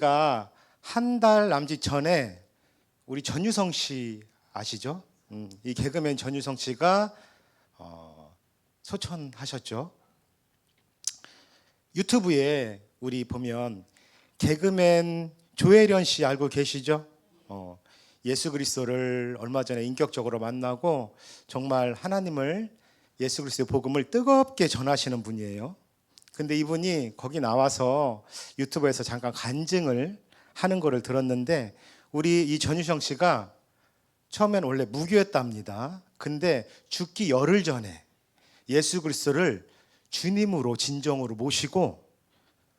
우리가 한 달 남짓 전에 우리 전유성 씨 아시죠? 이 개그맨 전유성 씨가 소천하셨죠. 유튜브에 우리 보면 개그맨 조혜련 씨 알고 계시죠? 예수 그리스도를 얼마 전에 인격적으로 만나고 정말 하나님을 예수 그리스도의 복음을 뜨겁게 전하시는 분이에요. 근데 이분이 거기 나와서 유튜브에서 잠깐 간증을 하는 거를 들었는데, 우리 이 전유성 씨가 처음엔 원래 무교였답니다. 근데 죽기 열흘 전에 예수 그리스도를 주님으로 진정으로 모시고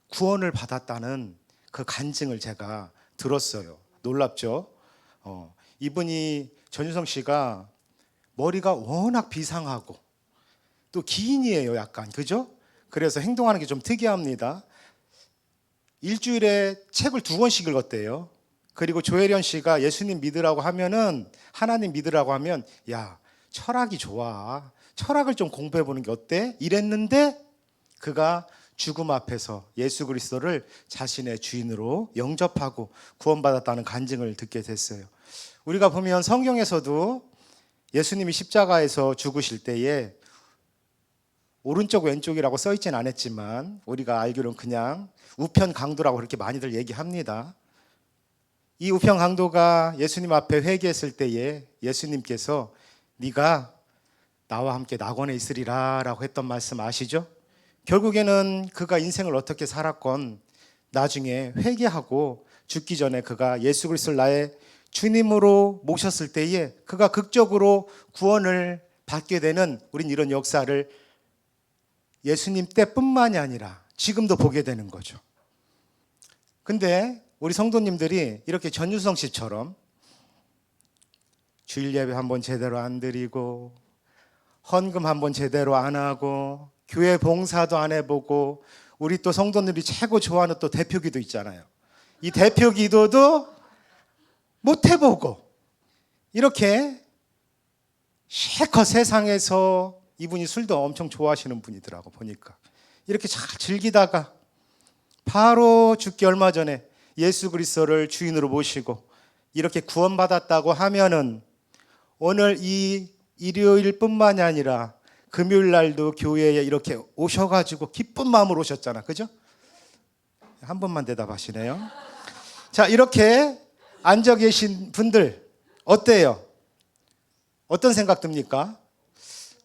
구원을 받았다는 그 간증을 제가 들었어요. 놀랍죠? 이분이 전유성 씨가 머리가 워낙 비상하고 또 기인이에요, 약간. 그죠? 그래서 행동하는 게 좀 특이합니다. 일주일에 책을 2권씩 읽었대요. 그리고 조혜련 씨가 예수님 믿으라고 하면은, 하나님 믿으라고 하면, 야, 철학이 좋아. 철학을 좀 공부해 보는 게 어때? 이랬는데 그가 죽음 앞에서 예수 그리스도를 자신의 주인으로 영접하고 구원받았다는 간증을 듣게 됐어요. 우리가 보면 성경에서도 예수님이 십자가에서 죽으실 때에 오른쪽 왼쪽이라고 써있진 않았지만 우리가 알기로는 그냥 우편 강도라고 그렇게 많이들 얘기합니다. 이 우편 강도가 예수님 앞에 회개했을 때에 예수님께서 네가 나와 함께 낙원에 있으리라 라고 했던 말씀 아시죠? 결국에는 그가 인생을 어떻게 살았건 나중에 회개하고 죽기 전에 그가 예수 그리스도를 나의 주님으로 모셨을 때에 그가 극적으로 구원을 받게 되는, 우린 이런 역사를 예수님 때뿐만이 아니라 지금도 보게 되는 거죠. 근데 우리 성도님들이 이렇게 전유성 씨처럼 주일 예배 한번 제대로 안 드리고 헌금 한번 제대로 안 하고 교회 봉사도 안 해보고, 우리 또 성도님들이 최고 좋아하는 또 대표기도 있잖아요. 이 대표기도도 못 해보고 이렇게 실컷 세상에서, 이분이 술도 엄청 좋아하시는 분이더라고 보니까, 이렇게 잘 즐기다가 바로 죽기 얼마 전에 예수 그리스도를 주인으로 모시고 이렇게 구원받았다고 하면은 오늘 이 일요일뿐만이 아니라 금요일 날도 교회에 이렇게 오셔가지고 기쁜 마음으로 오셨잖아, 그죠? 한 번만 대답하시네요. 자, 이렇게 앉아 계신 분들 어때요? 어떤 생각 듭니까?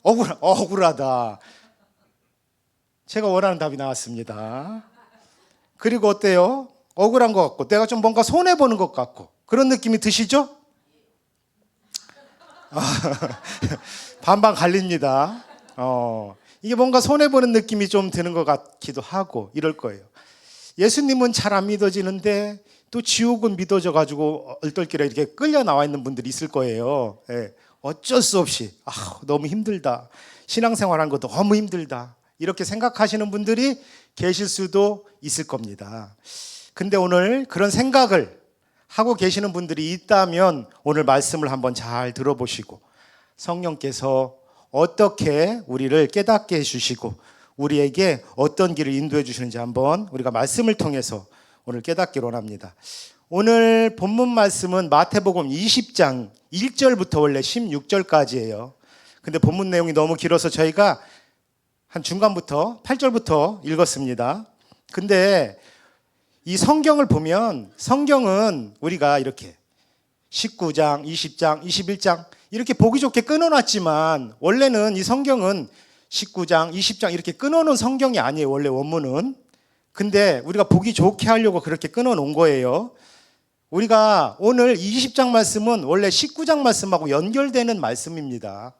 억울하다. 제가 원하는 답이 나왔습니다. 그리고 어때요? 억울한 것 같고 내가 좀 뭔가 손해보는 것 같고 그런 느낌이 드시죠? 반반 갈립니다. 이게 뭔가 손해보는 느낌이 좀 드는 것 같기도 하고 이럴 거예요. 예수님은 잘 안 믿어지는데 또 지옥은 믿어져가지고 얼떨결에 이렇게 끌려 나와 있는 분들이 있을 거예요. 예. 어쩔 수 없이 너무 힘들다, 신앙생활하는 거 너무 힘들다, 이렇게 생각하시는 분들이 계실 수도 있을 겁니다. 근데 오늘 그런 생각을 하고 계시는 분들이 있다면 오늘 말씀을 한번 잘 들어보시고 성령께서 어떻게 우리를 깨닫게 해주시고 우리에게 어떤 길을 인도해 주시는지 한번 우리가 말씀을 통해서 오늘 깨닫기를 원합니다. 오늘 본문 말씀은 마태복음 20장 1절부터 원래 16절까지예요. 근데 본문 내용이 너무 길어서 저희가 한 중간부터 8절부터 읽었습니다. 근데 이 성경을 보면, 성경은 우리가 이렇게 19장, 20장, 21장 이렇게 보기 좋게 끊어놨지만 원래는 이 성경은 19장, 20장 이렇게 끊어놓은 성경이 아니에요, 원래 원문은. 근데 우리가 보기 좋게 하려고 그렇게 끊어놓은 거예요. 우리가 오늘 20장 말씀은 원래 19장 말씀하고 연결되는 말씀입니다.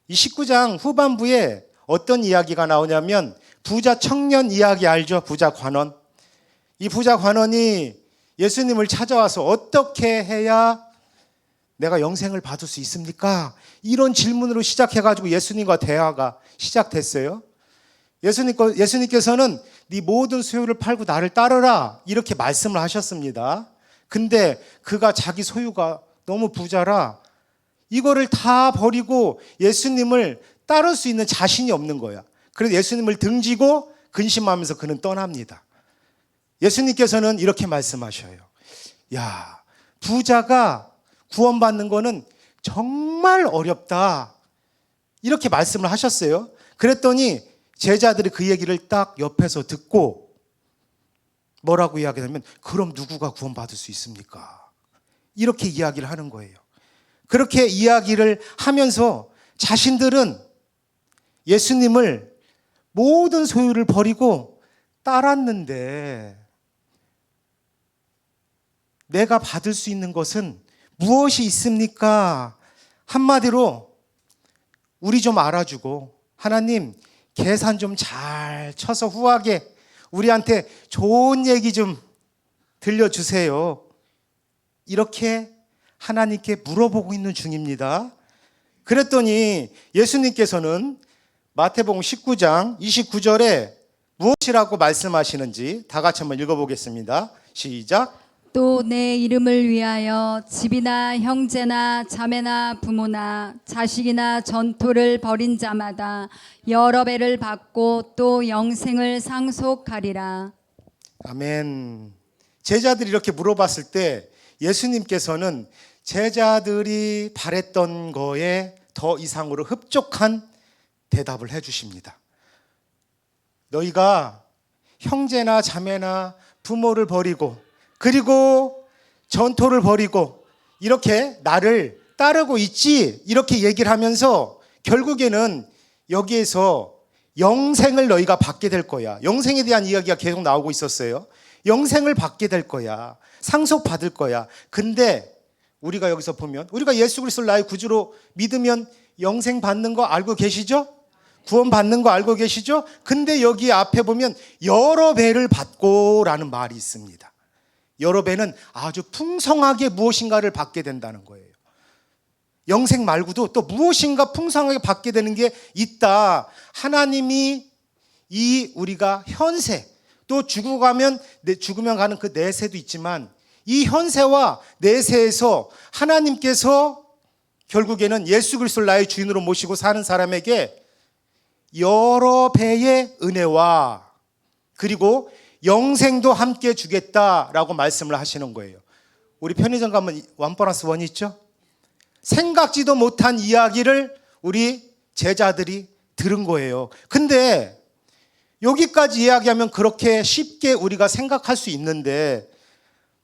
이 19장 후반부에 어떤 이야기가 나오냐면 부자 청년 이야기 알죠? 부자 관원. 이 부자 관원이 예수님을 찾아와서 어떻게 해야 내가 영생을 받을 수 있습니까? 이런 질문으로 시작해가지고 예수님과 대화가 시작됐어요. 예수님께서는 네 모든 소유를 팔고 나를 따르라 이렇게 말씀을 하셨습니다. 근데 그가 자기 소유가 너무 부자라 이거를 다 버리고 예수님을 따를 수 있는 자신이 없는 거야. 그래서 예수님을 등지고 근심하면서 그는 떠납니다. 예수님께서는 이렇게 말씀하셔요. 야, 부자가 구원받는 거는 정말 어렵다. 이렇게 말씀을 하셨어요. 그랬더니 제자들이 그 얘기를 딱 옆에서 듣고 뭐라고 이야기하냐면, 그럼 누구가 구원받을 수 있습니까? 이렇게 이야기를 하는 거예요. 그렇게 이야기를 하면서 자신들은 예수님을 모든 소유를 버리고 따랐는데 내가 받을 수 있는 것은 무엇이 있습니까? 한마디로 우리 좀 알아주고, 하나님 계산 좀 잘 쳐서 후하게 우리한테 좋은 얘기 좀 들려주세요. 이렇게 하나님께 물어보고 있는 중입니다. 그랬더니 예수님께서는 마태복음 19장 29절에 무엇이라고 말씀하시는지 다 같이 한번 읽어보겠습니다. 시작. 또 내 이름을 위하여 집이나 형제나 자매나 부모나 자식이나 전토를 벌인 자마다 여러 배를 받고 또 영생을 상속하리라. 아멘. 제자들이 이렇게 물어봤을 때 예수님께서는 제자들이 바랬던 거에 더 이상으로 흡족한 대답을 해주십니다. 너희가 형제나 자매나 부모를 버리고 그리고 전토를 벌이고 이렇게 나를 따르고 있지, 이렇게 얘기를 하면서 결국에는 여기에서 영생을 너희가 받게 될 거야. 영생에 대한 이야기가 계속 나오고 있었어요. 영생을 받게 될 거야. 상속받을 거야. 근데 우리가 여기서 보면, 우리가 예수 그리스도를 나의 구주로 믿으면 영생 받는 거 알고 계시죠? 구원 받는 거 알고 계시죠? 근데 여기 앞에 보면 여러 배를 받고 라는 말이 있습니다. 여러 배는 아주 풍성하게 무엇인가를 받게 된다는 거예요. 영생 말고도 또 무엇인가 풍성하게 받게 되는 게 있다. 하나님이 이 우리가 현세, 또 죽으면 가는 그 내세도 있지만 이 현세와 내세에서 하나님께서 결국에는 예수 그리스도를 나의 주인으로 모시고 사는 사람에게 여러 배의 은혜와 그리고 영생도 함께 주겠다라고 말씀을 하시는 거예요. 우리 편의점 가면 1+1 있죠? 생각지도 못한 이야기를 우리 제자들이 들은 거예요. 근데 여기까지 이야기하면 그렇게 쉽게 우리가 생각할 수 있는데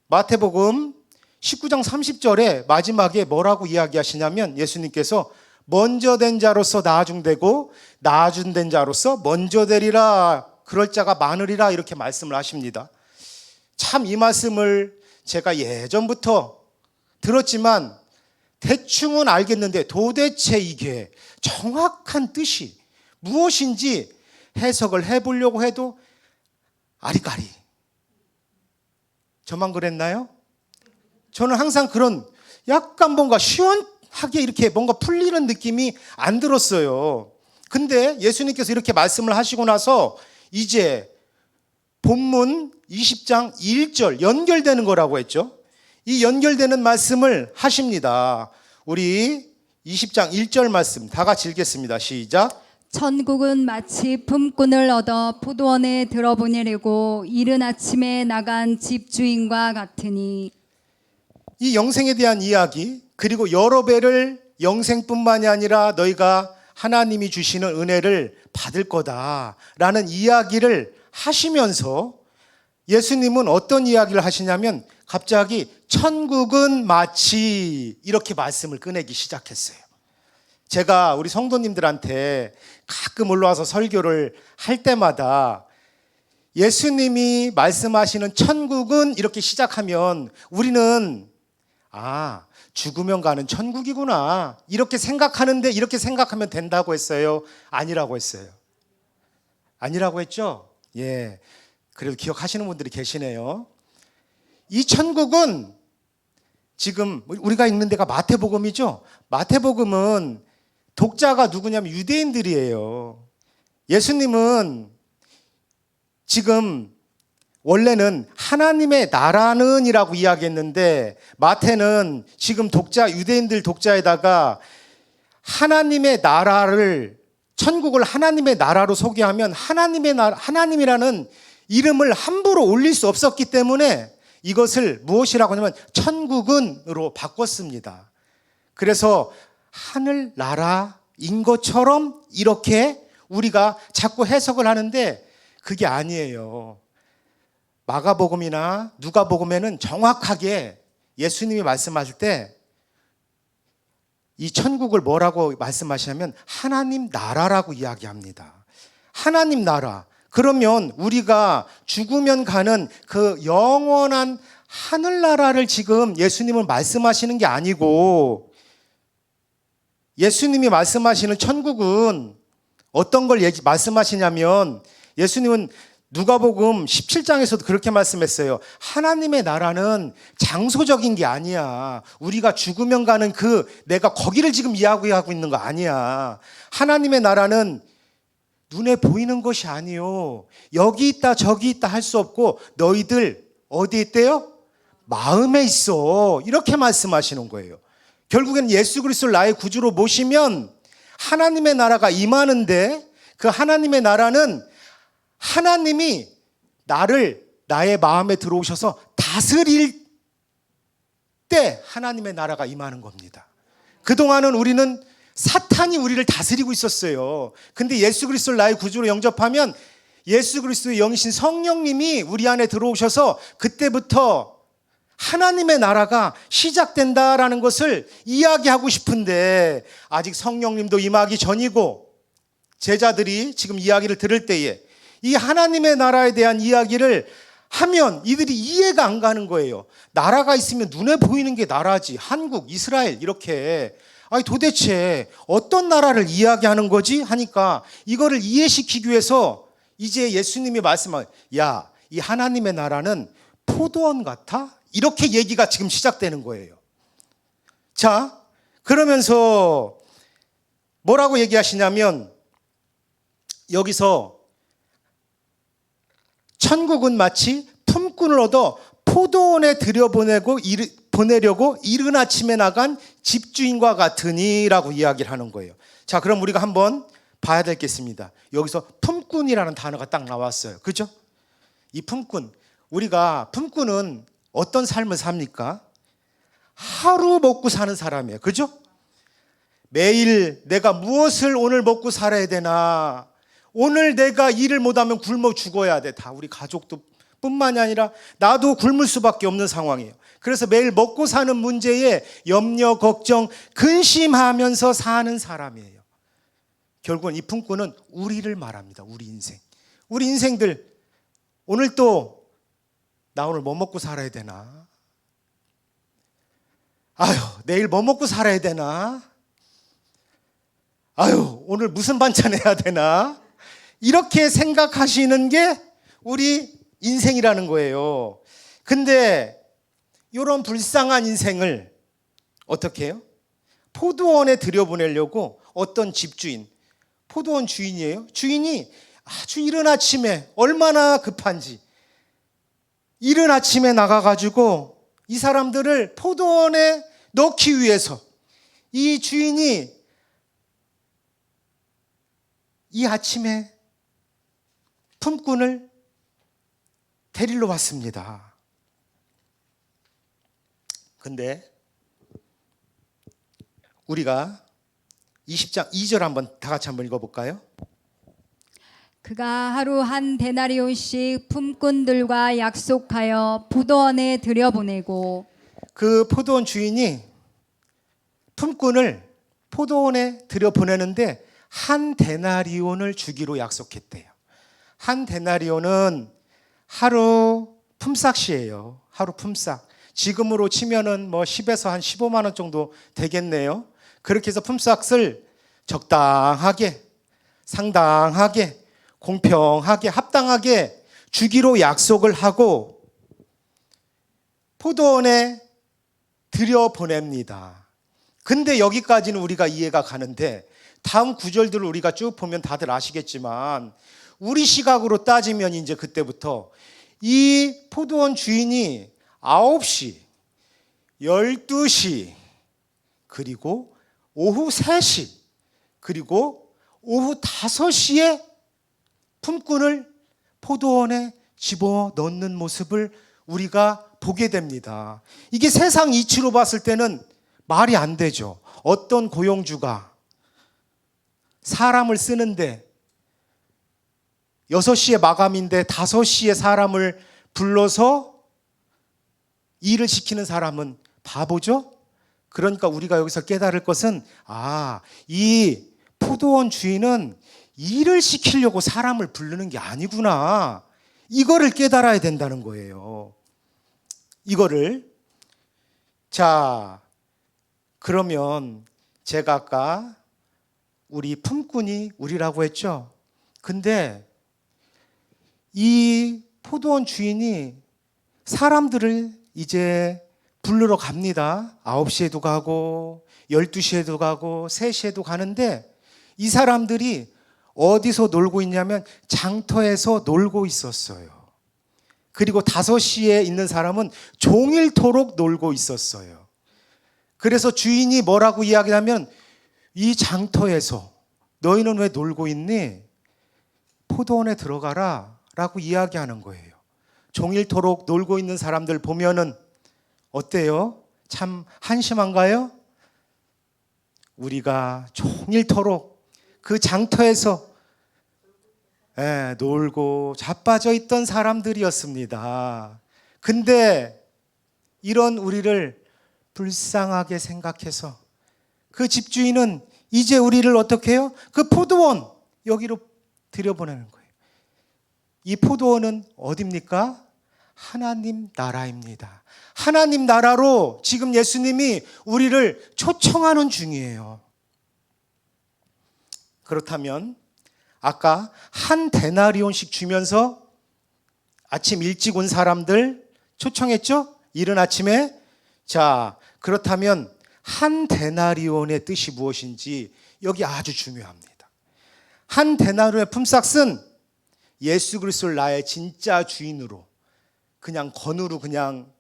마태복음 19장 30절에 마지막에 뭐라고 이야기하시냐면, 예수님께서 먼저 된 자로서 나중되고 나중된 자로서 먼저 되리라, 그럴 자가 많으리라, 이렇게 말씀을 하십니다. 참 이 말씀을 제가 예전부터 들었지만 대충은 알겠는데 도대체 이게 정확한 뜻이 무엇인지 해석을 해보려고 해도 아리까리. 저만 그랬나요? 저는 항상 그런 약간 뭔가 시원하게 이렇게 뭔가 풀리는 느낌이 안 들었어요. 근데 예수님께서 이렇게 말씀을 하시고 나서 이제 본문 20장 1절 연결되는 거라고 했죠. 이 연결되는 말씀을 하십니다. 우리 20장 1절 말씀 다 같이 읽겠습니다. 시작. 천국은 마치 품꾼을 얻어 포도원에 들어보내려고 이른 아침에 나간 집주인과 같으니. 이 영생에 대한 이야기, 그리고 여러 배를 영생뿐만이 아니라 너희가 하나님이 주시는 은혜를 받을 거다라는 이야기를 하시면서 예수님은 어떤 이야기를 하시냐면 갑자기 천국은 마치 이렇게 말씀을 꺼내기 시작했어요. 제가 우리 성도님들한테 가끔 올라와서 설교를 할 때마다 예수님이 말씀하시는 천국은 이렇게 시작하면 우리는 죽으면 가는 천국이구나 이렇게 생각하는데, 이렇게 생각하면 된다고 했어요? 아니라고 했어요? 아니라고 했죠? 예. 그래도 기억하시는 분들이 계시네요. 이 천국은 지금 우리가 읽는 데가 마태복음이죠? 마태복음은 독자가 누구냐면 유대인들이에요. 예수님은 지금 원래는 하나님의 나라는 이라고 이야기했는데 마태는 지금 유대인들 독자에다가 하나님의 나라를, 천국을 하나님의 나라로 소개하면 하나님이라는 이름을 함부로 올릴 수 없었기 때문에 이것을 무엇이라고 하냐면 천국은으로 바꿨습니다. 그래서 하늘나라인 것처럼 이렇게 우리가 자꾸 해석을 하는데 그게 아니에요. 마가복음이나 누가복음에는 정확하게 예수님이 말씀하실 때 이 천국을 뭐라고 말씀하시냐면 하나님 나라라고 이야기합니다. 하나님 나라. 그러면 우리가 죽으면 가는 그 영원한 하늘나라를 지금 예수님은 말씀하시는 게 아니고, 예수님이 말씀하시는 천국은 어떤 걸 말씀하시냐면, 예수님은 누가복음 17장에서도 그렇게 말씀했어요. 하나님의 나라는 장소적인 게 아니야. 우리가 죽으면 가는 내가 거기를 지금 이야기하고 있는 거 아니야. 하나님의 나라는 눈에 보이는 것이 아니요. 여기 있다 저기 있다 할 수 없고 너희들 어디에 있대요? 마음에 있어. 이렇게 말씀하시는 거예요. 결국엔 예수 그리스도를 나의 구주로 모시면 하나님의 나라가 임하는데, 그 하나님의 나라는 하나님이 나의 마음에 들어오셔서 다스릴 때 하나님의 나라가 임하는 겁니다. 그동안은 우리는 사탄이 우리를 다스리고 있었어요. 근데 예수 그리스도를 나의 구주로 영접하면 예수 그리스도의 영이신 성령님이 우리 안에 들어오셔서 그때부터 하나님의 나라가 시작된다라는 것을 이야기하고 싶은데, 아직 성령님도 임하기 전이고 제자들이 지금 이야기를 들을 때에 이 하나님의 나라에 대한 이야기를 하면 이들이 이해가 안 가는 거예요. 나라가 있으면 눈에 보이는 게 나라지. 한국, 이스라엘 이렇게. 아니 도대체 어떤 나라를 이야기하는 거지? 하니까 이거를 이해시키기 위해서 이제 예수님이 말씀하세요. 야, 이 하나님의 나라는 포도원 같아? 이렇게 얘기가 지금 시작되는 거예요. 자, 그러면서 뭐라고 얘기하시냐면, 여기서 천국은 마치 품꾼을 얻어 포도원에 보내려고 이른 아침에 나간 집주인과 같으니라고 이야기를 하는 거예요. 자, 그럼 우리가 한번 봐야 되겠습니다. 여기서 품꾼이라는 단어가 딱 나왔어요. 그죠? 이 품꾼, 품꾼은 어떤 삶을 삽니까? 하루 먹고 사는 사람이에요. 그죠? 매일 내가 무엇을 오늘 먹고 살아야 되나? 오늘 내가 일을 못하면 굶어 죽어야 돼. 다 우리 가족도 뿐만이 아니라 나도 굶을 수밖에 없는 상황이에요. 그래서 매일 먹고 사는 문제에 염려, 걱정, 근심하면서 사는 사람이에요. 결국은 이 품꾼은 우리를 말합니다. 우리 인생. 우리 인생들, 오늘 또 나 오늘 뭐 먹고 살아야 되나? 아유, 내일 뭐 먹고 살아야 되나? 아유, 오늘 무슨 반찬 해야 되나? 이렇게 생각하시는 게 우리 인생이라는 거예요. 근데 이런 불쌍한 인생을 어떻게 해요? 포도원에 들여보내려고 어떤 집주인, 포도원 주인이에요. 주인이 아주 이른 아침에 얼마나 급한지 이른 아침에 나가가지고 이 사람들을 포도원에 넣기 위해서 이 주인이 이 아침에 품꾼을 데리러 왔습니다. 근데 우리가 20장 2절 한번 다 같이 한번 읽어볼까요? 그가 하루 한 데나리온씩 품꾼들과 약속하여 포도원에 들여보내고, 그 포도원 주인이 품꾼을 포도원에 들여보내는데 한 데나리온을 주기로 약속했대요. 한 데나리온은 하루 품삯이에요. 하루 품삯. 지금으로 치면은 뭐 10에서 한 15만 원 정도 되겠네요. 그렇게 해서 품삯을 적당하게, 상당하게, 공평하게, 합당하게 주기로 약속을 하고 포도원에 들여보냅니다. 근데 여기까지는 우리가 이해가 가는데 다음 구절들을 우리가 쭉 보면 다들 아시겠지만 우리 시각으로 따지면 이제 그때부터 이 포도원 주인이 9시, 12시, 그리고 오후 3시, 그리고 오후 5시에 품꾼을 포도원에 집어 넣는 모습을 우리가 보게 됩니다. 이게 세상 이치로 봤을 때는 말이 안 되죠. 어떤 고용주가 사람을 쓰는데 6시에 마감인데 5시에 사람을 불러서 일을 시키는 사람은 바보죠? 그러니까 우리가 여기서 깨달을 것은 이 포도원 주인은 일을 시키려고 사람을 부르는 게 아니구나. 이거를 깨달아야 된다는 거예요. 이거를. 자, 그러면 제가 아까 우리 품꾼이 우리라고 했죠. 근데 이 포도원 주인이 사람들을 이제 부르러 갑니다. 9시에도 가고 12시에도 가고 3시에도 가는데 이 사람들이 어디서 놀고 있냐면 장터에서 놀고 있었어요. 그리고 5시에 있는 사람은 종일토록 놀고 있었어요. 그래서 주인이 뭐라고 이야기하면 이 장터에서 너희는 왜 놀고 있니? 포도원에 들어가라 라고 이야기하는 거예요. 종일토록 놀고 있는 사람들 보면은 어때요? 참 한심한가요? 우리가 종일토록 그 장터에서 놀고 자빠져 있던 사람들이었습니다. 근데 이런 우리를 불쌍하게 생각해서 그 집주인은 이제 우리를 어떻게 해요? 그 포도원 여기로 들여보내는 거예요. 이 포도원은 어디입니까? 하나님 나라입니다. 하나님 나라로 지금 예수님이 우리를 초청하는 중이에요. 그렇다면 아까 한 데나리온씩 주면서 아침 일찍 온 사람들 초청했죠? 이른 아침에. 자, 그렇다면 한 데나리온의 뜻이 무엇인지 여기 아주 중요합니다. 한 데나리온의 품삯은 예수 그리스도를 나의 진짜 주인으로 그냥 건으로 그냥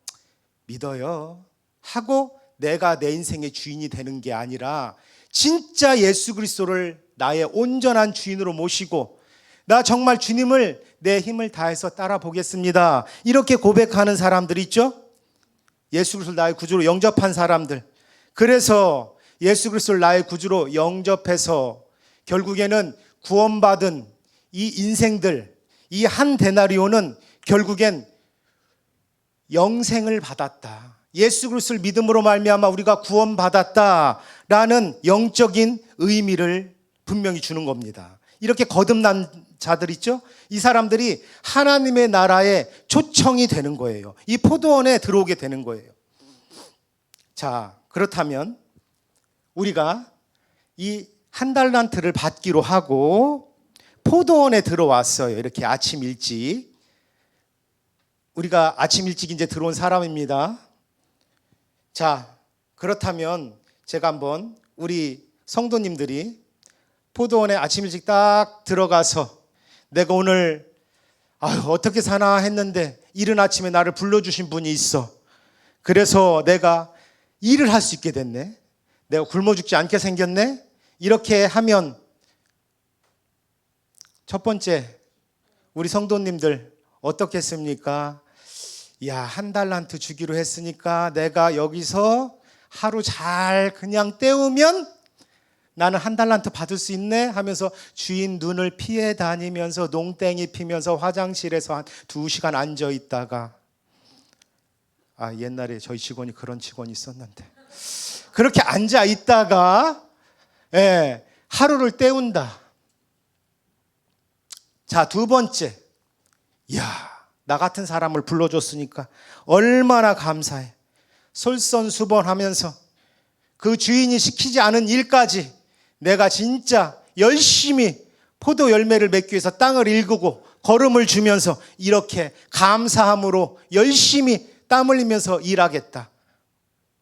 믿어요 하고 내가 내 인생의 주인이 되는 게 아니라 진짜 예수 그리스도를 나의 온전한 주인으로 모시고 나 정말 주님을 내 힘을 다해서 따라 보겠습니다. 이렇게 고백하는 사람들 있죠? 예수 그리스도를 나의 구주로 영접한 사람들. 그래서 예수 그리스도를 나의 구주로 영접해서 결국에는 구원받은 이 인생들, 이 한 데나리온은 결국엔 영생을 받았다. 예수 그리스도를 믿음으로 말미암아 우리가 구원받았다라는 영적인 의미를 분명히 주는 겁니다. 이렇게 거듭난 자들 있죠? 이 사람들이 하나님의 나라에 초청이 되는 거예요. 이 포도원에 들어오게 되는 거예요. 자, 그렇다면 우리가 이 한 달란트를 받기로 하고 포도원에 들어왔어요. 이렇게 아침 일찍. 우리가 아침 일찍 이제 들어온 사람입니다. 자, 그렇다면 제가 한번 우리 성도님들이 포도원에 아침 일찍 딱 들어가서 내가 오늘 어떻게 사나 했는데 이른 아침에 나를 불러주신 분이 있어. 그래서 내가 일을 할 수 있게 됐네. 내가 굶어 죽지 않게 생겼네. 이렇게 하면 첫 번째 우리 성도님들 어떻겠습니까? 야, 한 달란트 주기로 했으니까 내가 여기서 하루 잘 그냥 때우면 나는 한 달란트 받을 수 있네 하면서 주인 눈을 피해 다니면서 농땡이 피면서 화장실에서 한 2시간 앉아 있다가 옛날에 저희 직원이 그런 직원이 있었는데 그렇게 앉아 있다가 하루를 때운다. 자, 두 번째. 나 같은 사람을 불러줬으니까 얼마나 감사해. 솔선수범하면서 그 주인이 시키지 않은 일까지 내가 진짜 열심히 포도 열매를 맺기 위해서 땅을 일구고 걸음을 주면서 이렇게 감사함으로 열심히 땀 흘리면서 일하겠다.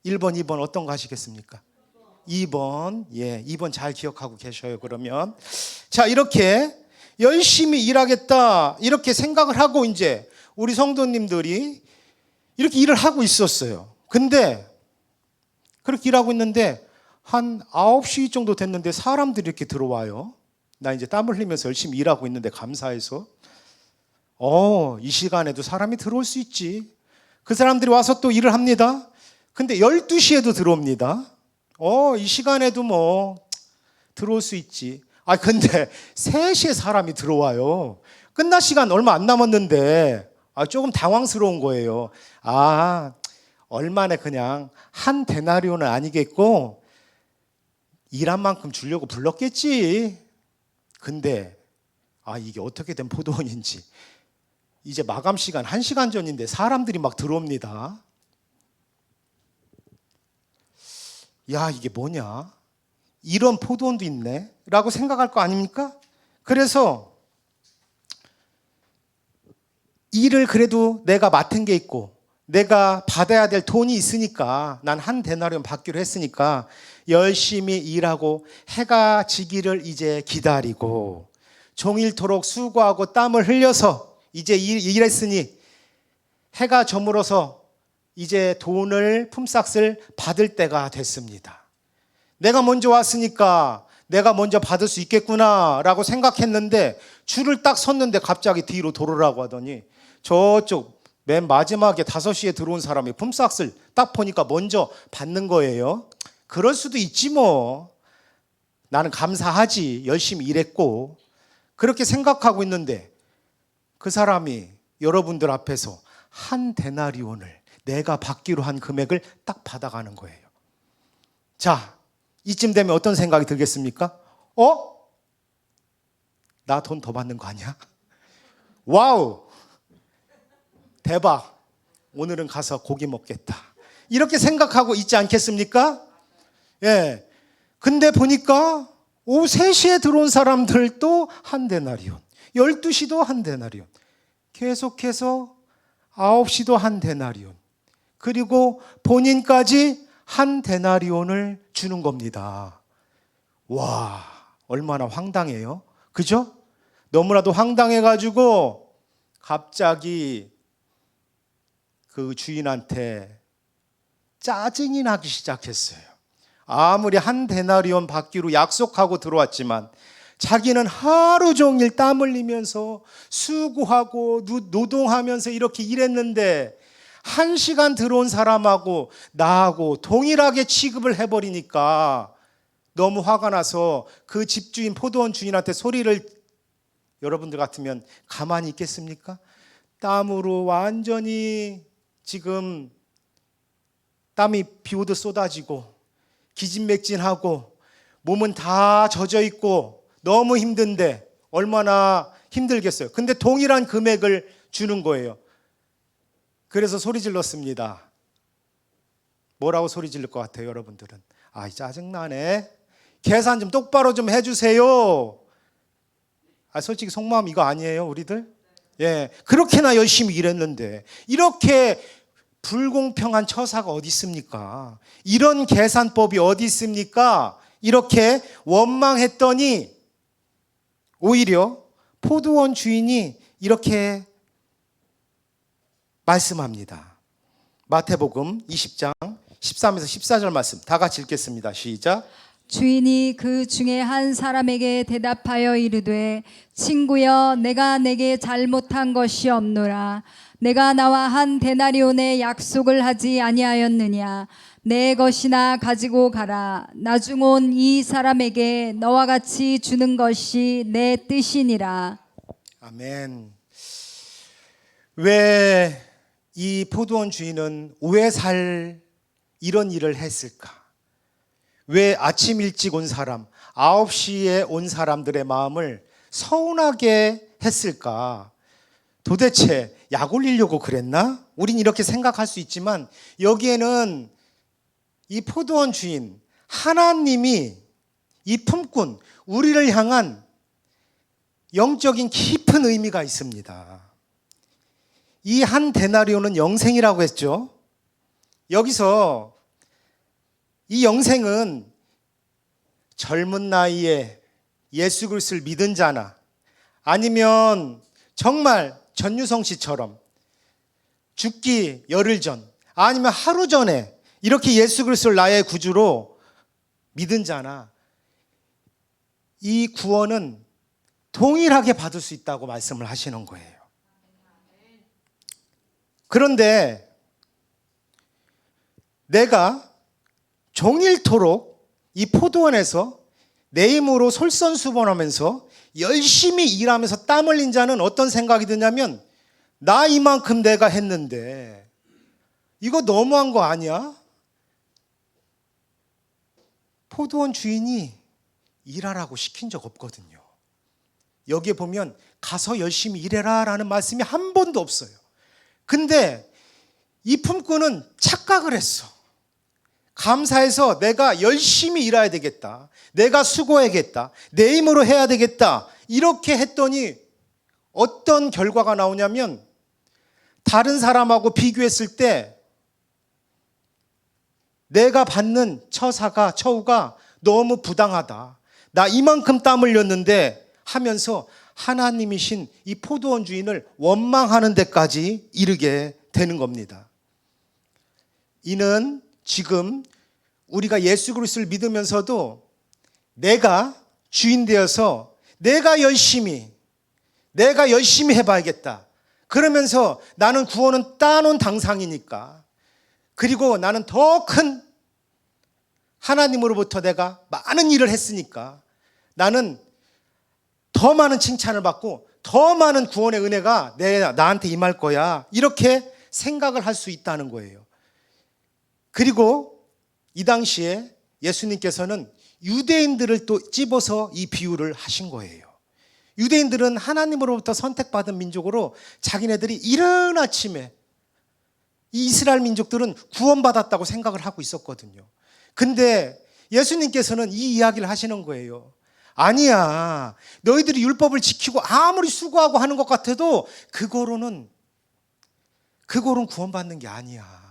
1번, 2번 어떤 거 하시겠습니까? 2번. 2번 잘 기억하고 계셔요. 그러면 자, 이렇게 열심히 일하겠다 이렇게 생각을 하고 이제 우리 성도님들이 이렇게 일을 하고 있었어요. 근데 그렇게 일하고 있는데 한 9시 정도 됐는데 사람들이 이렇게 들어와요. 나 이제 땀을 흘리면서 열심히 일하고 있는데 감사해서 이 시간에도 사람이 들어올 수 있지. 그 사람들이 와서 또 일을 합니다. 근데 12시에도 들어옵니다. 이 시간에도 뭐 들어올 수 있지. 근데 3시에 사람이 들어와요. 끝날 시간 얼마 안 남았는데 조금 당황스러운 거예요. 얼마나 그냥 한 데나리온은 아니겠고 일한 만큼 주려고 불렀겠지. 근데 이게 어떻게 된 포도원인지 이제 마감 시간 1시간 전인데 사람들이 막 들어옵니다. 야, 이게 뭐냐? 이런 포도원도 있네? 라고 생각할 거 아닙니까? 그래서 일을 그래도 내가 맡은 게 있고 내가 받아야 될 돈이 있으니까 난 한 데나리온 받기로 했으니까 열심히 일하고 해가 지기를 이제 기다리고 종일토록 수고하고 땀을 흘려서 이제 일했으니 해가 저물어서 이제 돈을 품삯을 받을 때가 됐습니다. 내가 먼저 왔으니까 내가 먼저 받을 수 있겠구나 라고 생각했는데 줄을 딱 섰는데 갑자기 뒤로 돌으라고 하더니 저쪽 맨 마지막에 5시에 들어온 사람이 품삯을 딱 보니까 먼저 받는 거예요. 그럴 수도 있지 뭐. 나는 감사하지. 열심히 일했고. 그렇게 생각하고 있는데 그 사람이 여러분들 앞에서 한 데나리온을 내가 받기로 한 금액을 딱 받아가는 거예요. 자, 이쯤 되면 어떤 생각이 들겠습니까? 나 돈 더 받는 거 아니야? 와우! 대박! 오늘은 가서 고기 먹겠다. 이렇게 생각하고 있지 않겠습니까? 예. 근데 보니까 오후 3시에 들어온 사람들도 한 데나리온, 12시도 한 데나리온, 계속해서 9시도 한 데나리온, 그리고 본인까지 한 데나리온을 주는 겁니다. 와, 얼마나 황당해요. 그죠? 너무나도 황당해가지고 갑자기 그 주인한테 짜증이 나기 시작했어요. 아무리 한 데나리온 받기로 약속하고 들어왔지만 자기는 하루 종일 땀 흘리면서 수고하고 노동하면서 이렇게 일했는데 1시간 들어온 사람하고 나하고 동일하게 취급을 해버리니까 너무 화가 나서 그 집주인 포도원 주인한테 소리를, 여러분들 같으면 가만히 있겠습니까? 땀으로 완전히 지금 땀이 비 오듯 쏟아지고 기진맥진하고 몸은 다 젖어 있고 너무 힘든데 얼마나 힘들겠어요. 근데 동일한 금액을 주는 거예요. 그래서 소리 질렀습니다. 뭐라고 소리 지를 것 같아요, 여러분들은? 짜증나네. 계산 좀 똑바로 좀 해주세요. 솔직히 속마음 이거 아니에요, 우리들? 예, 그렇게나 열심히 일했는데 이렇게 불공평한 처사가 어디 있습니까? 이런 계산법이 어디 있습니까? 이렇게 원망했더니 오히려 포도원 주인이 이렇게 말씀합니다. 마태복음 20장 13에서 14절 말씀 다 같이 읽겠습니다. 시작. 주인이 그 중에 한 사람에게 대답하여 이르되 친구여 내가 내게 잘못한 것이 없노라. 내가 나와 한 데나리온의 약속을 하지 아니하였느냐. 내 것이나 가지고 가라. 나중 온 이 사람에게 너와 같이 주는 것이 내 뜻이니라. 아멘. 왜 이 포도원 주인은 왜 이런 일을 했을까? 왜 아침 일찍 온 사람, 9시에 온 사람들의 마음을 서운하게 했을까? 도대체 약 올리려고 그랬나? 우린 이렇게 생각할 수 있지만 여기에는 이 포도원 주인, 하나님이 이 품꾼, 우리를 향한 영적인 깊은 의미가 있습니다. 이 한 데나리온은 영생이라고 했죠. 여기서 이 영생은 젊은 나이에 예수 그리스도를 믿은 자나 아니면 정말 전유성 씨처럼 죽기 열흘 전 아니면 하루 전에 이렇게 예수 그리스도를 나의 구주로 믿은 자나 이 구원은 동일하게 받을 수 있다고 말씀을 하시는 거예요. 그런데 내가 종일토록 이 포도원에서 내 힘으로 솔선수범하면서 열심히 일하면서 땀 흘린 자는 어떤 생각이 드냐면, 나 이만큼 내가 했는데 이거 너무한 거 아니야? 포도원 주인이 일하라고 시킨 적 없거든요. 여기에 보면 가서 열심히 일해라 라는 말씀이 한 번도 없어요. 근데 이 품꾼은 착각을 했어. 감사해서 내가 열심히 일해야 되겠다, 내가 수고해야겠다, 내 힘으로 해야 되겠다, 이렇게 했더니 어떤 결과가 나오냐면, 다른 사람하고 비교했을 때 내가 받는 처우가 너무 부당하다, 나 이만큼 땀 흘렸는데 하면서 하나님이신 이 포도원 주인을 원망하는 데까지 이르게 되는 겁니다. 이는 지금 우리가 예수 그리스도를 믿으면서도 내가 주인 되어서 내가 열심히 해봐야겠다, 그러면서 나는 구원은 따놓은 당상이니까, 그리고 나는 더 큰 하나님으로부터 내가 많은 일을 했으니까 나는 더 많은 칭찬을 받고 더 많은 구원의 은혜가 나한테 임할 거야, 이렇게 생각을 할 수 있다는 거예요. 그리고 이 당시에 예수님께서는 유대인들을 또 찝어서 이 비유를 하신 거예요. 유대인들은 하나님으로부터 선택받은 민족으로 자기네들이 이른 아침에, 이 이스라엘 민족들은 구원받았다고 생각을 하고 있었거든요. 근데 예수님께서는 이 이야기를 하시는 거예요. 아니야, 너희들이 율법을 지키고 아무리 수고하고 하는 것 같아도 그거로는 구원받는 게 아니야.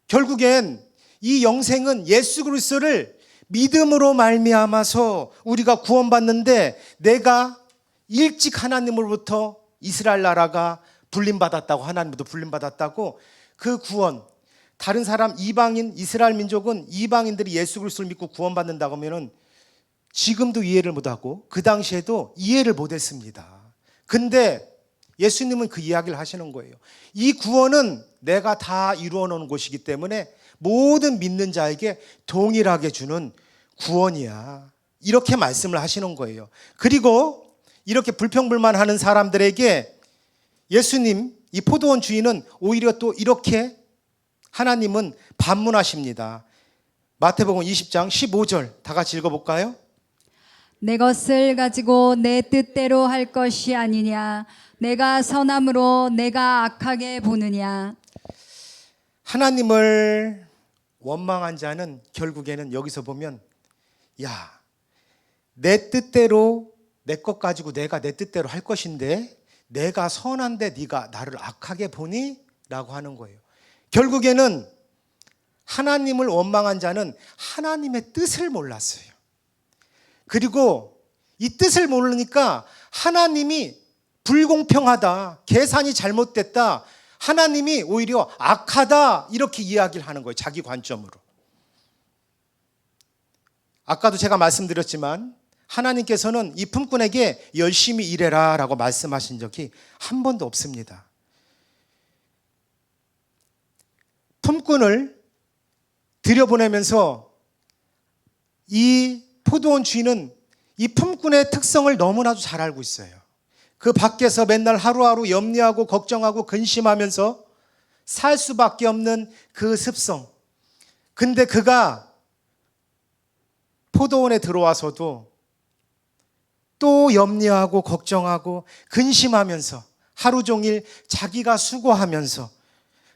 결국엔 이 영생은 예수 그리스도를 믿음으로 말미암아서 우리가 구원받는데, 내가 일찍 하나님으로부터 이스라엘 나라가 불림받았다고, 하나님부터 불림받았다고, 그 구원, 다른 사람 이방인 이스라엘 민족은 이방인들이 예수 그리스도를 믿고 구원받는다고 하면은 지금도 이해를 못하고 그 당시에도 이해를 못했습니다. 근데 예수님은 그 이야기를 하시는 거예요. 이 구원은 내가 다 이루어 놓은 것이기 때문에 모든 믿는 자에게 동일하게 주는 구원이야, 이렇게 말씀을 하시는 거예요. 그리고 이렇게 불평불만하는 사람들에게 예수님, 이 포도원 주인은 오히려 또 이렇게 하나님은 반문하십니다. 마태복음 20장 15절 다 같이 읽어볼까요? 내 것을 가지고 내 뜻대로 할 것이 아니냐, 내가 선함으로 내가 악하게 보느냐. 하나님을 원망한 자는 결국에는 여기서 보면, 야, 내 뜻대로, 내 것 가지고 내가 내 뜻대로 할 것인데 내가 선한데 네가 나를 악하게 보니? 라고 하는 거예요. 결국에는 하나님을 원망한 자는 하나님의 뜻을 몰랐어요. 그리고 이 뜻을 모르니까 하나님이 불공평하다, 계산이 잘못됐다, 하나님이 오히려 악하다, 이렇게 이야기를 하는 거예요, 자기 관점으로. 아까도 제가 말씀드렸지만 하나님께서는 이 품꾼에게 열심히 일해라 라고 말씀하신 적이 한 번도 없습니다. 품꾼을 들여보내면서 이 포도원 주인은 이 품꾼의 특성을 너무나도 잘 알고 있어요. 그 밖에서 맨날 하루하루 염려하고 걱정하고 근심하면서 살 수밖에 없는 그 습성. 근데 그가 포도원에 들어와서도 또 염려하고 걱정하고 근심하면서 하루 종일 자기가 수고하면서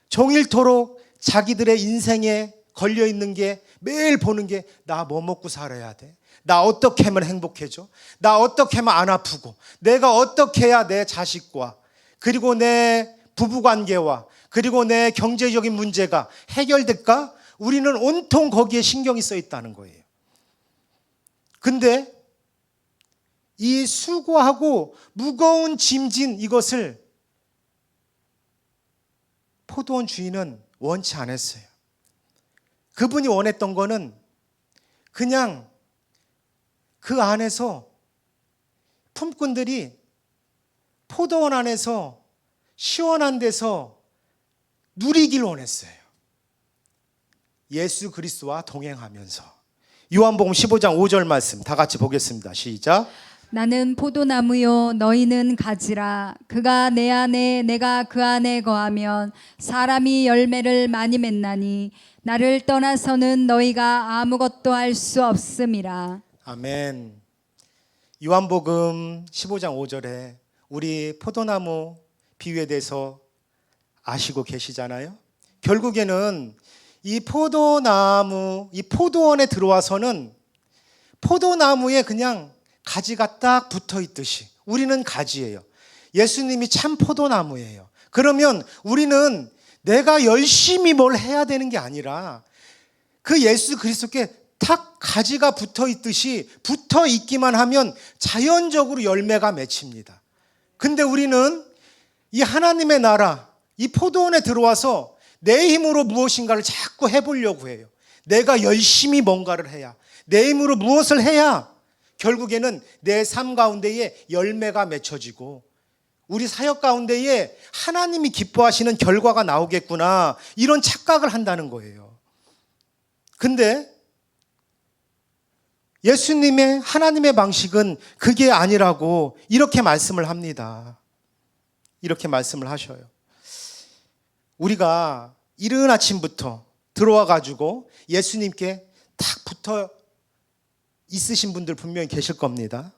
종일토록 자기들의 인생에 걸려있는 게, 매일 보는 게, 나 뭐 먹고 살아야 돼? 나 어떻게 하면 행복해져? 나 어떻게 하면 안 아프고? 내가 어떻게 해야 내 자식과, 그리고 내 부부관계와, 그리고 내 경제적인 문제가 해결될까? 우리는 온통 거기에 신경이 써 있다는 거예요. 근데 이 수고하고 무거운 짐진 이것을 포도원 주인은 원치 않았어요. 그분이 원했던 거는 그냥 그 안에서 품꾼들이 포도원 안에서 시원한 데서 누리길 원했어요. 예수 그리스도와 동행하면서. 요한복음 15장 5절 말씀 다 같이 보겠습니다. 시작. 나는 포도나무요 너희는 가지라. 그가 내 안에 내가 그 안에 거하면 사람이 열매를 많이 맺나니 나를 떠나서는 너희가 아무것도 할 수 없음이라. 아멘. 요한복음 15장 5절에 우리 포도나무 비유에 대해서 아시고 계시잖아요. 결국에는 이 포도나무, 이 포도원에 들어와서는 포도나무에 그냥 가지가 딱 붙어 있듯이 우리는 가지예요. 예수님이 참 포도나무예요. 그러면 우리는 내가 열심히 뭘 해야 되는 게 아니라 그 예수 그리스도께 탁 가지가 붙어 있듯이 붙어 있기만 하면 자연적으로 열매가 맺힙니다. 근데 우리는 이 하나님의 나라, 이 포도원에 들어와서 내 힘으로 무엇인가를 자꾸 해보려고 해요. 내가 열심히 뭔가를 해야, 내 힘으로 무엇을 해야 결국에는 내 삶 가운데에 열매가 맺혀지고 우리 사역 가운데에 하나님이 기뻐하시는 결과가 나오겠구나, 이런 착각을 한다는 거예요. 근데 예수님의 하나님의 방식은 그게 아니라고 이렇게 말씀을 합니다. 이렇게 말씀을 하셔요. 우리가 이른 아침부터 들어와 가지고 예수님께 딱 붙어 있으신 분들 분명히 계실 겁니다.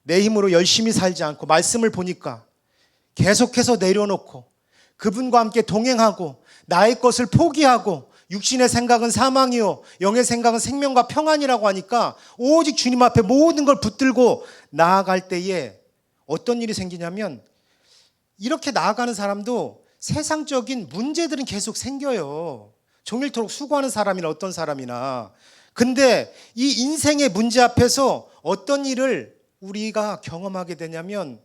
내 힘으로 열심히 살지 않고 말씀을 보니까 계속해서 내려놓고 그분과 함께 동행하고 나의 것을 포기하고 육신의 생각은 사망이요 영의 생각은 생명과 평안이라고 하니까 오직 주님 앞에 모든 걸 붙들고 나아갈 때에 어떤 일이 생기냐면, 이렇게 나아가는 사람도 세상적인 문제들은 계속 생겨요. 종일토록 수고하는 사람이나 어떤 사람이나. 근데 이 인생의 문제 앞에서 어떤 일을 우리가 경험하게 되냐면,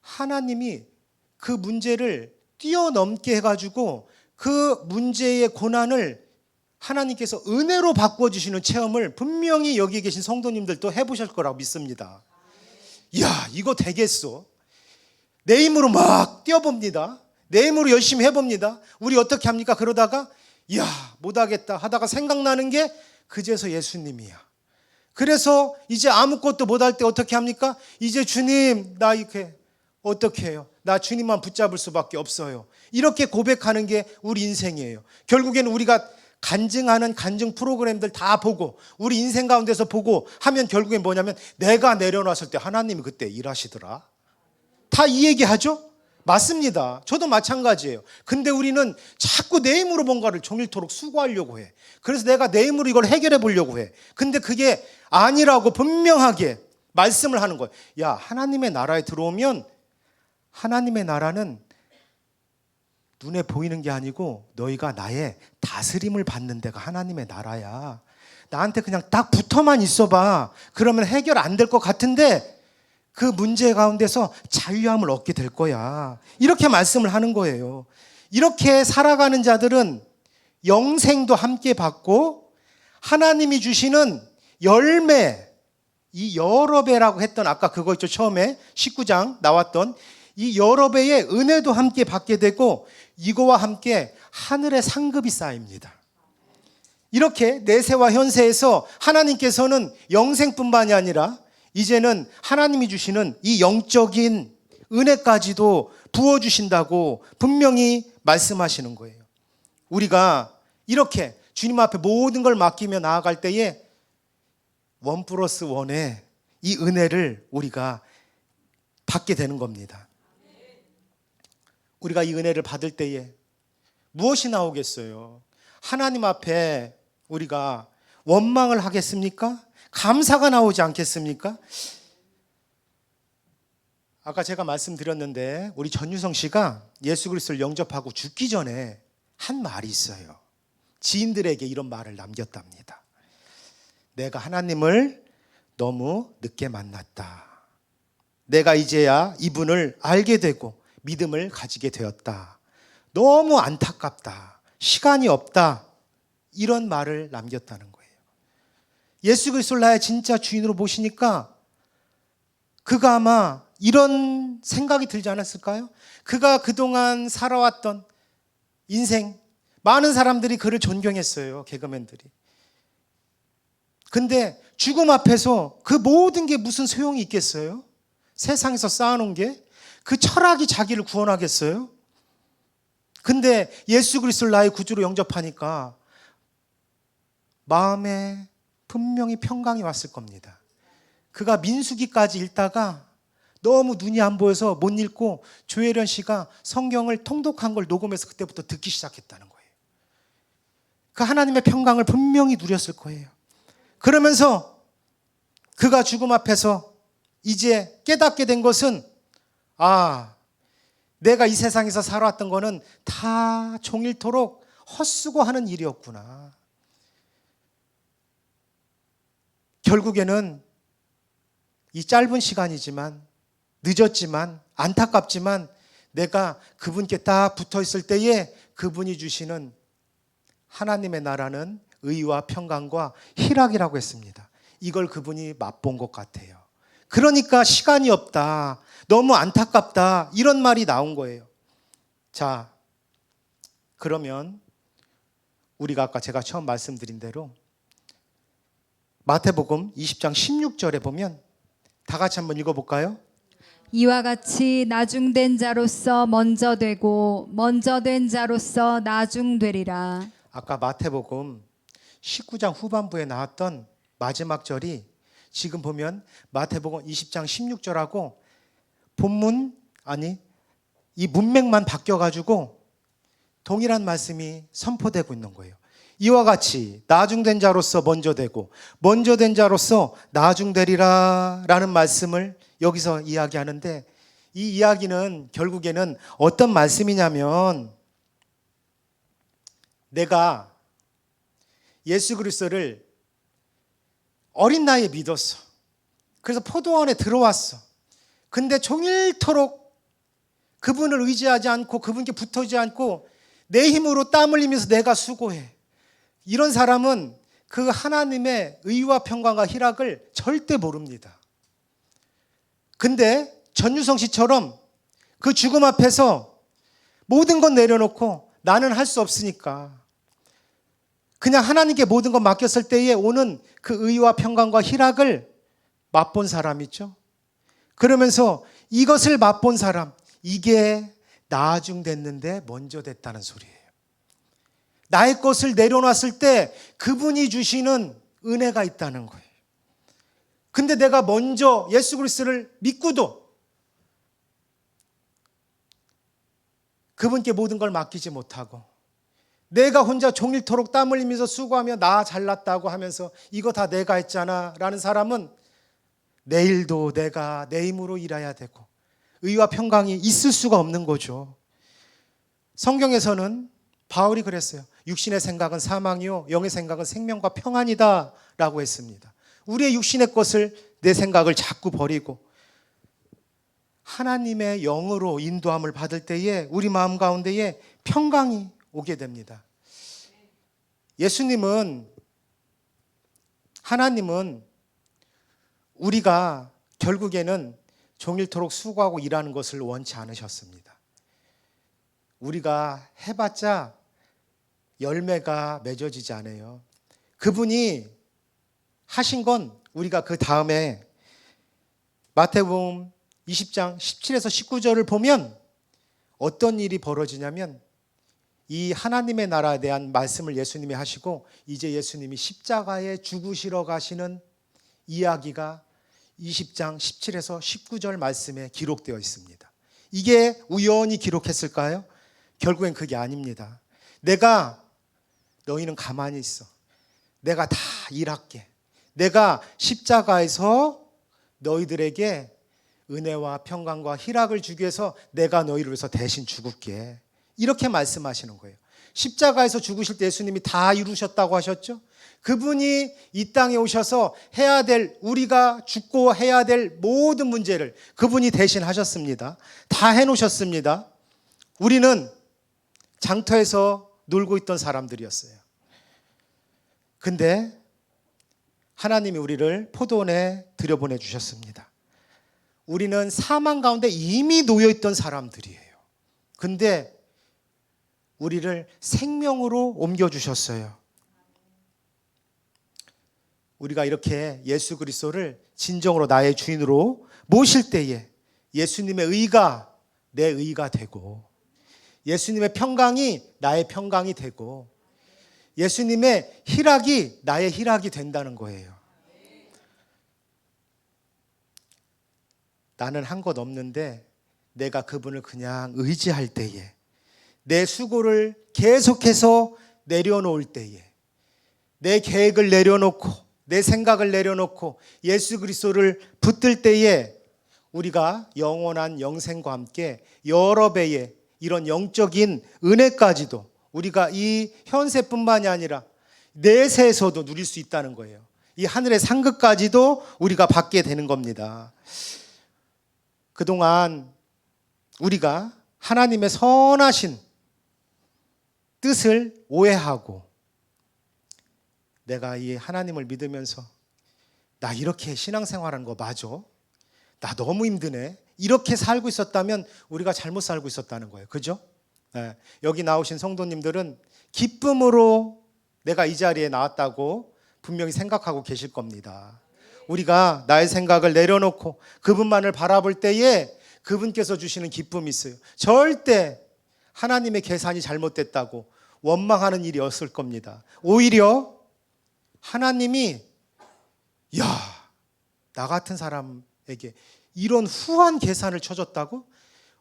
하나님이 그 문제를 뛰어넘게 해가지고 그 문제의 고난을 하나님께서 은혜로 바꿔주시는 체험을 분명히 여기 계신 성도님들도 해보실 거라고 믿습니다. 이야, 이거 되겠어? 내 힘으로 막 뛰어봅니다. 내 힘으로 열심히 해봅니다. 우리 어떻게 합니까? 그러다가 이야, 못하겠다 하다가 생각나는 게 그제서 예수님이야. 그래서 이제 아무것도 못할 때 어떻게 합니까? 이제 주님, 나 이렇게 어떻게 해요? 나 주님만 붙잡을 수밖에 없어요. 이렇게 고백하는 게 우리 인생이에요. 결국에는 우리가 간증하는 간증 프로그램들 다 보고 우리 인생 가운데서 보고 하면 결국엔 뭐냐면, 내가 내려놨을 때 하나님이 그때 일하시더라. 다 이 얘기 하죠? 맞습니다. 저도 마찬가지예요. 근데 우리는 자꾸 내 힘으로 뭔가를 종일토록 수고하려고 해. 그래서 내가 내 힘으로 이걸 해결해 보려고 해. 근데 그게 아니라고 분명하게 말씀을 하는 거예요. 야, 하나님의 나라에 들어오면 하나님의 나라는 눈에 보이는 게 아니고 너희가 나의 다스림을 받는 데가 하나님의 나라야. 나한테 그냥 딱 붙어만 있어봐. 그러면 해결 안 될 것 같은데 그 문제 가운데서 자유함을 얻게 될 거야. 이렇게 말씀을 하는 거예요. 이렇게 살아가는 자들은 영생도 함께 받고 하나님이 주시는 열매, 이 여러 배라고 했던, 아까 그거 있죠, 처음에 19장 나왔던 이 여러 배의 은혜도 함께 받게 되고 이거와 함께 하늘의 상급이 쌓입니다. 이렇게 내세와 현세에서 하나님께서는 영생뿐만이 아니라 이제는 하나님이 주시는 이 영적인 은혜까지도 부어주신다고 분명히 말씀하시는 거예요. 우리가 이렇게 주님 앞에 모든 걸 맡기며 나아갈 때에 1+1의 이 은혜를 우리가 받게 되는 겁니다. 우리가 이 은혜를 받을 때에 무엇이 나오겠어요? 하나님 앞에 우리가 원망을 하겠습니까? 감사가 나오지 않겠습니까? 아까 제가 말씀드렸는데 우리 전유성 씨가 예수 그리스도를 영접하고 죽기 전에 한 말이 있어요. 지인들에게 이런 말을 남겼답니다. 내가 하나님을 너무 늦게 만났다. 내가 이제야 이분을 알게 되고 믿음을 가지게 되었다. 너무 안타깝다. 시간이 없다. 이런 말을 남겼다는 거예요. 예수 그리스도를 나의 진짜 주인으로 모시니까 그가 아마 이런 생각이 들지 않았을까요? 그가 그동안 살아왔던 인생, 많은 사람들이 그를 존경했어요. 개그맨들이. 근데 죽음 앞에서 그 모든 게 무슨 소용이 있겠어요? 세상에서 쌓아놓은 게 그 철학이 자기를 구원하겠어요? 근데 예수 그리스도를 나의 구주로 영접하니까 마음에 분명히 평강이 왔을 겁니다. 그가 민수기까지 읽다가 너무 눈이 안 보여서 못 읽고 조혜련 씨가 성경을 통독한 걸 녹음해서 그때부터 듣기 시작했다는 거예요. 그 하나님의 평강을 분명히 누렸을 거예요. 그러면서 그가 죽음 앞에서 이제 깨닫게 된 것은 내가 이 세상에서 살아왔던 거는 다 종일토록 헛수고하는 일이었구나. 결국에는 이 짧은 시간이지만 늦었지만 안타깝지만 내가 그분께 딱 붙어 있을 때에 그분이 주시는 하나님의 나라는 의와 평강과 희락이라고 했습니다. 이걸 그분이 맛본 것 같아요. 그러니까 시간이 없다, 너무 안타깝다, 이런 말이 나온 거예요. 자, 그러면 우리가 아까 제가 처음 말씀드린 대로 마태복음 20장 16절에 보면 다 같이 한번 읽어볼까요? 이와 같이 나중된 자로서 먼저 되고 먼저 된 자로서 나중되리라. 아까 마태복음 19장 후반부에 나왔던 마지막 절이 지금 보면 마태복음 20장 16절하고 이 문맥만 바뀌어가지고 동일한 말씀이 선포되고 있는 거예요. 이와 같이 나중된 자로서 먼저 되고 먼저 된 자로서 나중되리라 라는 말씀을 여기서 이야기하는데, 이 이야기는 결국에는 어떤 말씀이냐면, 내가 예수 그리스도를 어린 나이에 믿었어. 그래서 포도원에 들어왔어. 근데 종일토록 그분을 의지하지 않고 그분께 붙어지 않고 내 힘으로 땀 흘리면서 내가 수고해. 이런 사람은 그 하나님의 의와 평강과 희락을 절대 모릅니다. 근데 전유성 씨처럼 그 죽음 앞에서 모든 건 내려놓고 나는 할 수 없으니까 그냥 하나님께 모든 것 맡겼을 때에 오는 그 의와 평강과 희락을 맛본 사람이죠. 그러면서 이것을 맛본 사람, 이게 나중됐는데 먼저 됐다는 소리예요. 나의 것을 내려놨을 때 그분이 주시는 은혜가 있다는 거예요. 근데 내가 먼저 예수 그리스도를 믿고도 그분께 모든 걸 맡기지 못하고 내가 혼자 종일토록 땀 흘리면서 수고하며 나 잘났다고 하면서 이거 다 내가 했잖아 라는 사람은 내일도 내가 내 힘으로 일해야 되고 의와 평강이 있을 수가 없는 거죠. 성경에서는 바울이 그랬어요. 육신의 생각은 사망이요 영의 생각은 생명과 평안이다 라고 했습니다. 우리의 육신의 것을, 내 생각을 자꾸 버리고 하나님의 영으로 인도함을 받을 때에 우리 마음 가운데에 평강이 오게 됩니다. 하나님은 우리가 결국에는 종일토록 수고하고 일하는 것을 원치 않으셨습니다. 우리가 해봤자 열매가 맺어지지 않아요. 그분이 하신 건 우리가 그 다음에 마태복음 20장 17에서 19절을 보면 어떤 일이 벌어지냐면, 이 하나님의 나라에 대한 말씀을 예수님이 하시고 이제 예수님이 십자가에 죽으시러 가시는 이야기가 20장 17에서 19절 말씀에 기록되어 있습니다. 이게 우연히 기록했을까요? 결국엔 그게 아닙니다. 내가 너희는 가만히 있어. 내가 다 일할게. 내가 십자가에서 너희들에게 은혜와 평강과 희락을 주기 위해서 내가 너희를 위해서 대신 죽을게. 이렇게 말씀하시는 거예요. 십자가에서 죽으실 때 예수님이 다 이루셨다고 하셨죠? 그분이 이 땅에 오셔서 해야 될, 우리가 죽고 해야 될 모든 문제를 그분이 대신 하셨습니다. 다 해놓으셨습니다. 우리는 장터에서 놀고 있던 사람들이었어요. 근데 하나님이 우리를 포도원에 들여보내 주셨습니다. 우리는 사망 가운데 이미 놓여있던 사람들이에요. 근데 우리를 생명으로 옮겨주셨어요. 우리가 이렇게 예수 그리스도를 진정으로 나의 주인으로 모실 때에 예수님의 의가 내 의가 되고, 예수님의 평강이 나의 평강이 되고, 예수님의 희락이 나의 희락이 된다는 거예요. 나는 한 것 없는데 내가 그분을 그냥 의지할 때에, 내 수고를 계속해서 내려놓을 때에, 내 계획을 내려놓고 내 생각을 내려놓고 예수 그리스도를 붙들 때에 우리가 영원한 영생과 함께 여러 배의 이런 영적인 은혜까지도 우리가 이 현세뿐만이 아니라 내세에서도 누릴 수 있다는 거예요. 이 하늘의 상급까지도 우리가 받게 되는 겁니다. 그동안 우리가 하나님의 선하신 뜻을 오해하고, 내가 이 하나님을 믿으면서 나 이렇게 신앙생활하는 거 맞아? 나 너무 힘드네. 이렇게 살고 있었다면 우리가 잘못 살고 있었다는 거예요. 그죠? 네. 여기 나오신 성도님들은 기쁨으로 내가 이 자리에 나왔다고 분명히 생각하고 계실 겁니다. 우리가 나의 생각을 내려놓고 그분만을 바라볼 때에 그분께서 주시는 기쁨이 있어요. 절대 하나님의 계산이 잘못됐다고 원망하는 일이 없을 겁니다. 오히려 하나님이 나 같은 사람에게 이런 후한 계산을 쳐줬다고?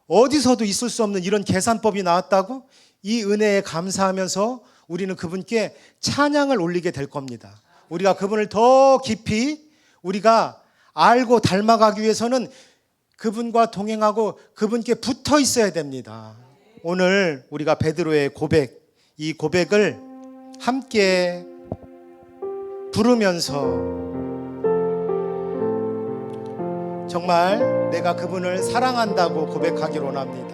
어디서도 있을 수 없는 이런 계산법이 나왔다고? 이 은혜에 감사하면서 우리는 그분께 찬양을 올리게 될 겁니다. 우리가 그분을 더 깊이 우리가 알고 닮아가기 위해서는 그분과 동행하고 그분께 붙어 있어야 됩니다. 오늘 우리가 베드로의 고백, 이 고백을 함께 부르면서 정말 내가 그분을 사랑한다고 고백하기로 합니다.